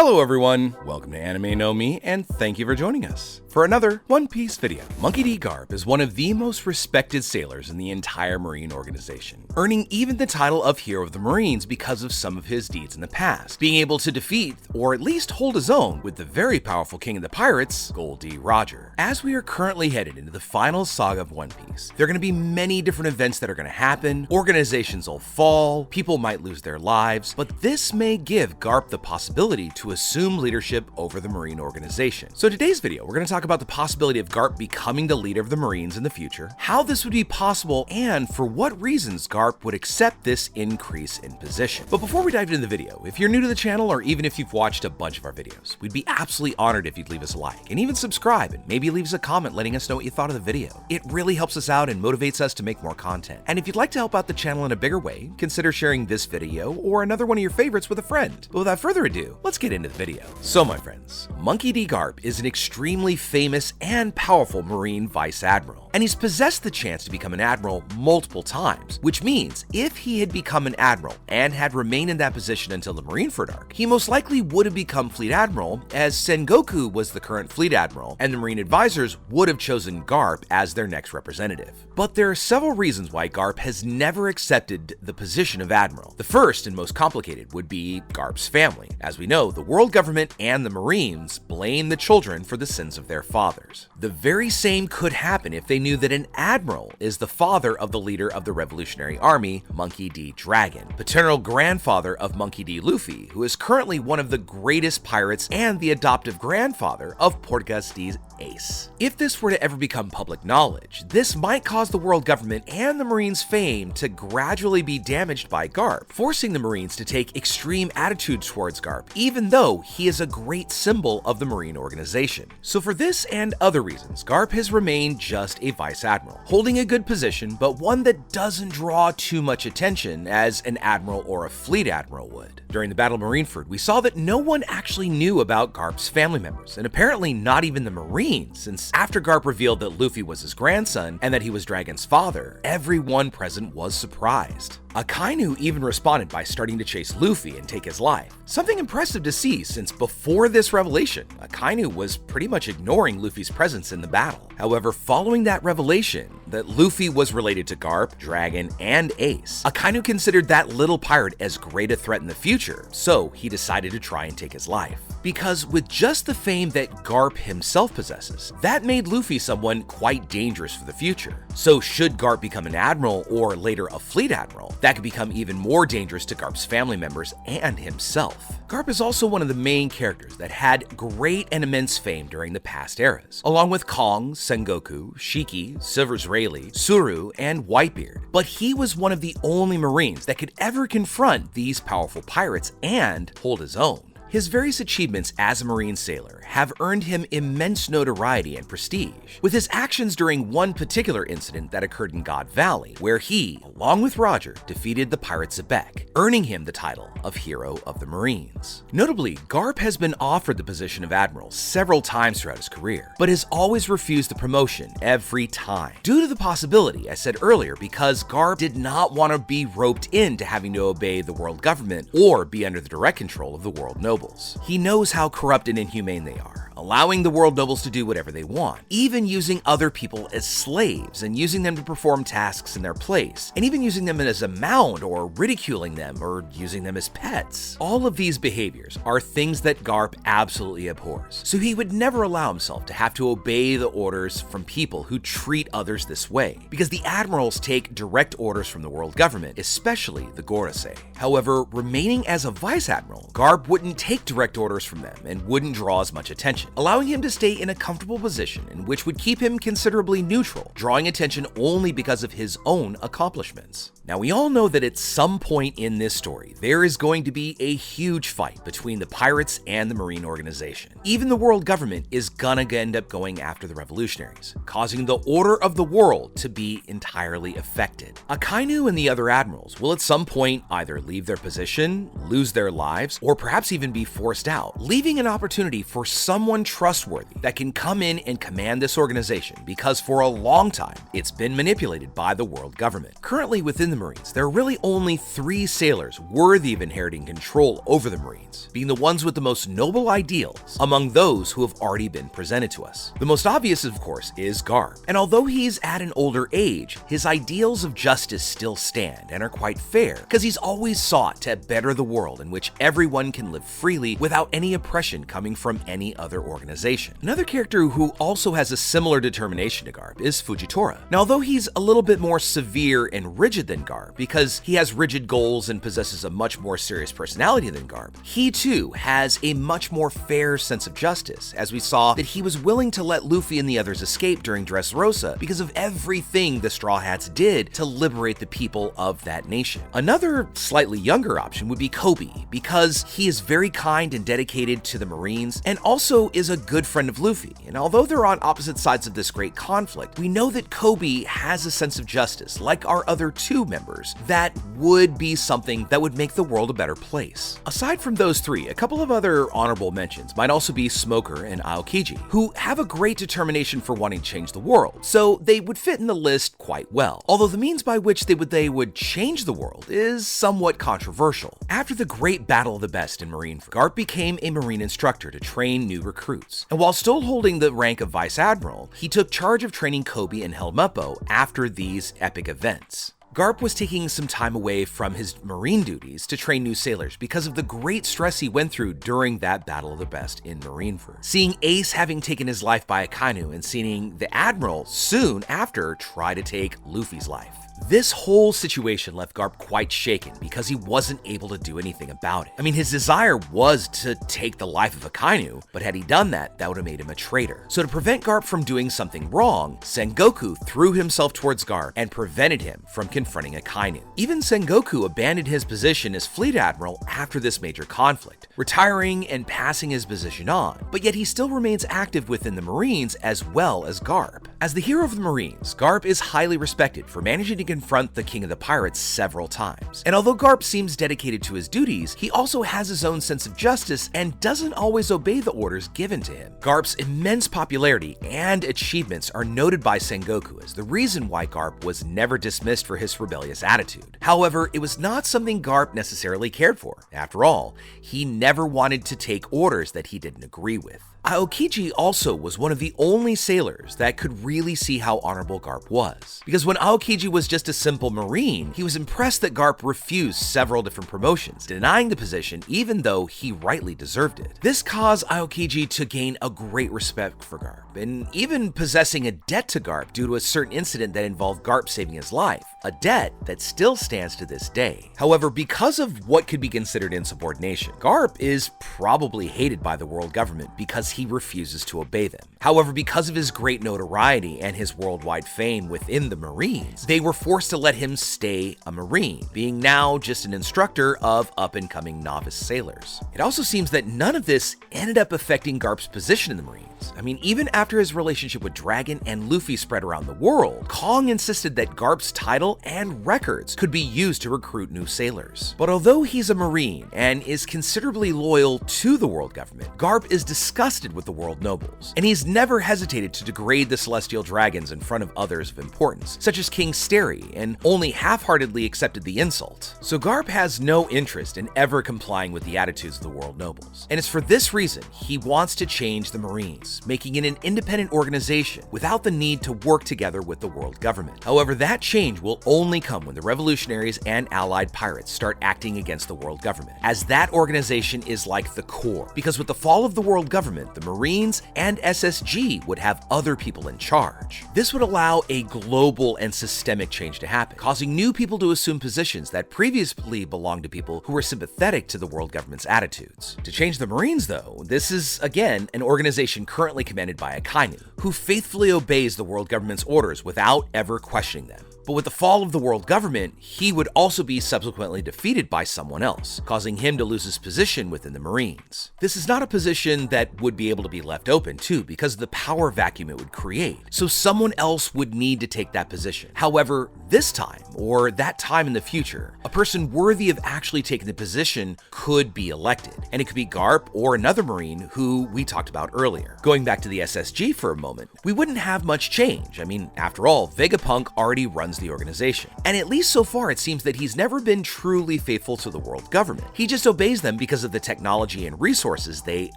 Hello everyone, welcome to Anime No Me, and thank you for joining us for another One Piece video. Monkey D. Garp is one of the most respected sailors in the entire Marine organization, earning even the title of Hero of the Marines because of some of his deeds in the past, being able to defeat, or at least hold his own, with the very powerful king of the pirates, Gold D. Roger. As we are currently headed into the final saga of One Piece, there are going to be many different events that are going to happen, organizations will fall, people might lose their lives, but this may give Garp the possibility to assume leadership over the Marine organization. So in today's video, we're going to talk about the possibility of Garp becoming the leader of the Marines in the future, how this would be possible, and for what reasons Garp would accept this increase in position. But before we dive into the video, if you're new to the channel or even if you've watched a bunch of our videos, we'd be absolutely honored if you'd leave us a like and even subscribe and maybe leave us a comment letting us know what you thought of the video. It really helps us out and motivates us to make more content. And if you'd like to help out the channel in a bigger way, consider sharing this video or another one of your favorites with a friend. But without further ado, let's get into the video. So my friends, Monkey D. Garp is an extremely famous and powerful Marine Vice Admiral, and he's possessed the chance to become an Admiral multiple times, which means if he had become an Admiral and had remained in that position until the Marineford arc, he most likely would have become Fleet Admiral, as Sengoku was the current Fleet Admiral, and the Marine advisors would have chosen Garp as their next representative. But there are several reasons why Garp has never accepted the position of Admiral. The first and most complicated would be Garp's family. As we know, the world government and the Marines blame the children for the sins of their fathers. The very same could happen if they knew that an admiral is the father of the leader of the Revolutionary Army, Monkey D. Dragon, paternal grandfather of Monkey D. Luffy, who is currently one of the greatest pirates and the adoptive grandfather of Portgas D. Ace. If this were to ever become public knowledge, this might cause the world government and the Marines' fame to gradually be damaged by Garp, forcing the Marines to take extreme attitudes towards Garp, even though he is a great symbol of the Marine organization. So for this and other reasons, Garp has remained just a Vice Admiral, holding a good position, but one that doesn't draw too much attention as an Admiral or a Fleet Admiral would. During the Battle of Marineford, we saw that no one actually knew about Garp's family members, and apparently not even the Marines, since after Garp revealed that Luffy was his grandson and that he was Dragon's father, everyone present was surprised. Akainu even responded by starting to chase Luffy and take his life. Something impressive to see, since before this revelation, Akainu was pretty much ignoring Luffy's presence in the battle. However, following that revelation that Luffy was related to Garp, Dragon, and Ace, Akainu considered that little pirate as great a threat in the future, so he decided to try and take his life. Because with just the fame that Garp himself possesses, that made Luffy someone quite dangerous for the future. So should Garp become an admiral or later a fleet admiral, that could become even more dangerous to Garp's family members and himself. Garp is also one of the main characters that had great and immense fame during the past eras, along with Kong, Sengoku, Shiki, Silver's Rayleigh, Suru, and Whitebeard. But he was one of the only Marines that could ever confront these powerful pirates and hold his own. His various achievements as a Marine sailor have earned him immense notoriety and prestige, with his actions during one particular incident that occurred in God Valley, where he, along with Roger, defeated the pirate Zebek, earning him the title of Hero of the Marines. Notably, Garp has been offered the position of Admiral several times throughout his career, but has always refused the promotion every time, due to the possibility I said earlier, because Garp did not want to be roped into having to obey the world government or be under the direct control of the world nobles. He knows how corrupt and inhumane they are, allowing the world nobles to do whatever they want, even using other people as slaves and using them to perform tasks in their place, and even using them as a mount or ridiculing them or using them as pets. All of these behaviors are things that Garp absolutely abhors, so he would never allow himself to have to obey the orders from people who treat others this way, because the admirals take direct orders from the world government, especially the Gorosei. However, remaining as a vice admiral, Garp wouldn't take direct orders from them and wouldn't draw as much attention, allowing him to stay in a comfortable position in which would keep him considerably neutral, drawing attention only because of his own accomplishments. Now, we all know that at some point in this story, there is going to be a huge fight between the pirates and the Marine organization. Even the world government is gonna end up going after the revolutionaries, causing the order of the world to be entirely affected. Akainu and the other admirals will at some point either leave their position, lose their lives, or perhaps even be forced out, leaving an opportunity for someone someone trustworthy that can come in and command this organization, because for a long time, it's been manipulated by the world government. Currently within the Marines, there are really only 3 sailors worthy of inheriting control over the Marines, being the ones with the most noble ideals among those who have already been presented to us. The most obvious, of course, is Garp. And although he's at an older age, his ideals of justice still stand and are quite fair, because he's always sought to better the world in which everyone can live freely without any oppression coming from any other organization. Another character who also has a similar determination to Garp is Fujitora. Now, although he's a little bit more severe and rigid than Garp, because he has rigid goals and possesses a much more serious personality than Garp, he too has a much more fair sense of justice, as we saw that he was willing to let Luffy and the others escape during Dressrosa because of everything the Straw Hats did to liberate the people of that nation. Another slightly younger option would be Kobe, because he is very kind and dedicated to the Marines and also is a good friend of Luffy. And although they're on opposite sides of this great conflict, we know that Kobe has a sense of justice, like our other 2 members, that would be something that would make the world a better place. Aside from those 3, a couple of other honorable mentions might also be Smoker and Aokiji, who have a great determination for wanting to change the world, so they would fit in the list quite well. Although the means by which they would change the world is somewhat controversial. After the great battle of the best in Marineford, Garp became a Marine instructor to train new recruits, and while still holding the rank of Vice Admiral, he took charge of training Kobe and Helmeppo after these epic events. Garp was taking some time away from his Marine duties to train new sailors because of the great stress he went through during that Battle of the Best in Marineford. Seeing Ace having taken his life by Akainu and seeing the Admiral soon after try to take Luffy's life. This whole situation left Garp quite shaken because he wasn't able to do anything about it. I mean, his desire was to take the life of Akainu, but had he done that, that would have made him a traitor. So to prevent Garp from doing something wrong, Sengoku threw himself towards Garp and prevented him from confronting Akainu. Even Sengoku abandoned his position as Fleet Admiral after this major conflict, retiring and passing his position on, but yet he still remains active within the Marines as well as Garp. As the hero of the Marines, Garp is highly respected for managing to confront the King of the Pirates several times. And although Garp seems dedicated to his duties, he also has his own sense of justice and doesn't always obey the orders given to him. Garp's immense popularity and achievements are noted by Sengoku as the reason why Garp was never dismissed for his rebellious attitude. However, it was not something Garp necessarily cared for. After all, he never wanted to take orders that he didn't agree with. Aokiji also was one of the only sailors that could really see how honorable Garp was. Because when Aokiji was just a simple Marine, he was impressed that Garp refused several different promotions, denying the position even though he rightly deserved it. This caused Aokiji to gain a great respect for Garp, and even possessing a debt to Garp due to a certain incident that involved Garp saving his life, a debt that still stands to this day. However, because of what could be considered insubordination, Garp is probably hated by the world government because he refuses to obey them. However, because of his great notoriety and his worldwide fame within the Marines, they were forced to let him stay a Marine, being now just an instructor of up-and-coming novice sailors. It also seems that none of this ended up affecting Garp's position in the Marines. I mean, even after his relationship with Dragon and Luffy spread around the world, Kong insisted that Garp's title and records could be used to recruit new sailors. But although he's a Marine and is considerably loyal to the world government, Garp is disgusted with the world nobles, and he's never hesitated to degrade the celestial dragons in front of others of importance, such as King Steri, and only half-heartedly accepted the insult. So Garp has no interest in ever complying with the attitudes of the world nobles, and it's for this reason he wants to change the Marines, making it an independent organization without the need to work together with the world government. However, that change will only come when the revolutionaries and allied pirates start acting against the world government, as that organization is like the core, because with the fall of the world government, the Marines and SSG would have other people in charge. This would allow a global and systemic change to happen, causing new people to assume positions that previously belonged to people who were sympathetic to the world government's attitudes. To change the Marines, though, this is again an organization currently commanded by Akainu, who faithfully obeys the world government's orders without ever questioning them. But with the fall of the world government, he would also be subsequently defeated by someone else, causing him to lose his position within the Marines. This is not a position that would be able to be left open too, because of the power vacuum it would create. So someone else would need to take that position. However, this time, or that time in the future, a person worthy of actually taking the position could be elected, and it could be Garp or another Marine who we talked about earlier. Going back to the SSG for a moment, we wouldn't have much change. I mean, after all, Vegapunk already runs the organization, and at least so far it seems that he's never been truly faithful to the world government. He just obeys them because of the technology and resources they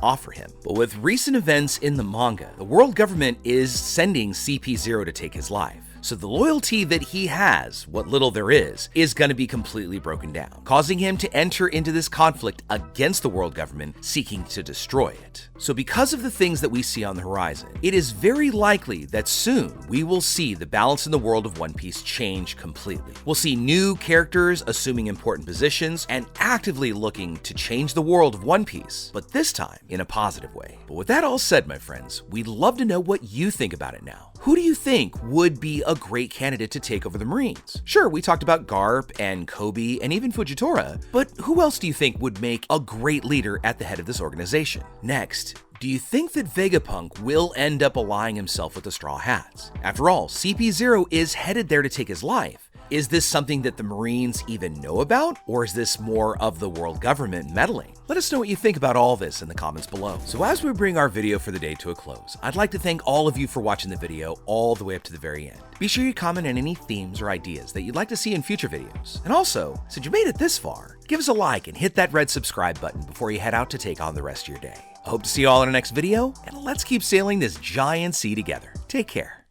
offer him. But with recent events in the manga, the world government is sending CP0 to take his life. So the loyalty that he has, what little there is going to be completely broken down, causing him to enter into this conflict against the world government, seeking to destroy it. So because of the things that we see on the horizon, it is very likely that soon we will see the balance in the world of One Piece change completely. We'll see new characters assuming important positions and actively looking to change the world of One Piece, but this time in a positive way. But with that all said, my friends, we'd love to know what you think about it now. Who do you think would be a great candidate to take over the Marines? Sure, we talked about Garp and Kobe and even Fujitora, but who else do you think would make a great leader at the head of this organization? Next, do you think that Vegapunk will end up allying himself with the Straw Hats? After all, CP0 is headed there to take his life. Is this something that the Marines even know about, or is this more of the world government meddling? Let us know what you think about all this in the comments below. So as we bring our video for the day to a close, I'd like to thank all of you for watching the video all the way up to the very end. Be sure you comment on any themes or ideas that you'd like to see in future videos. And also, since you made it this far, give us a like and hit that red subscribe button before you head out to take on the rest of your day. I hope to see you all in our next video, and let's keep sailing this giant sea together. Take care.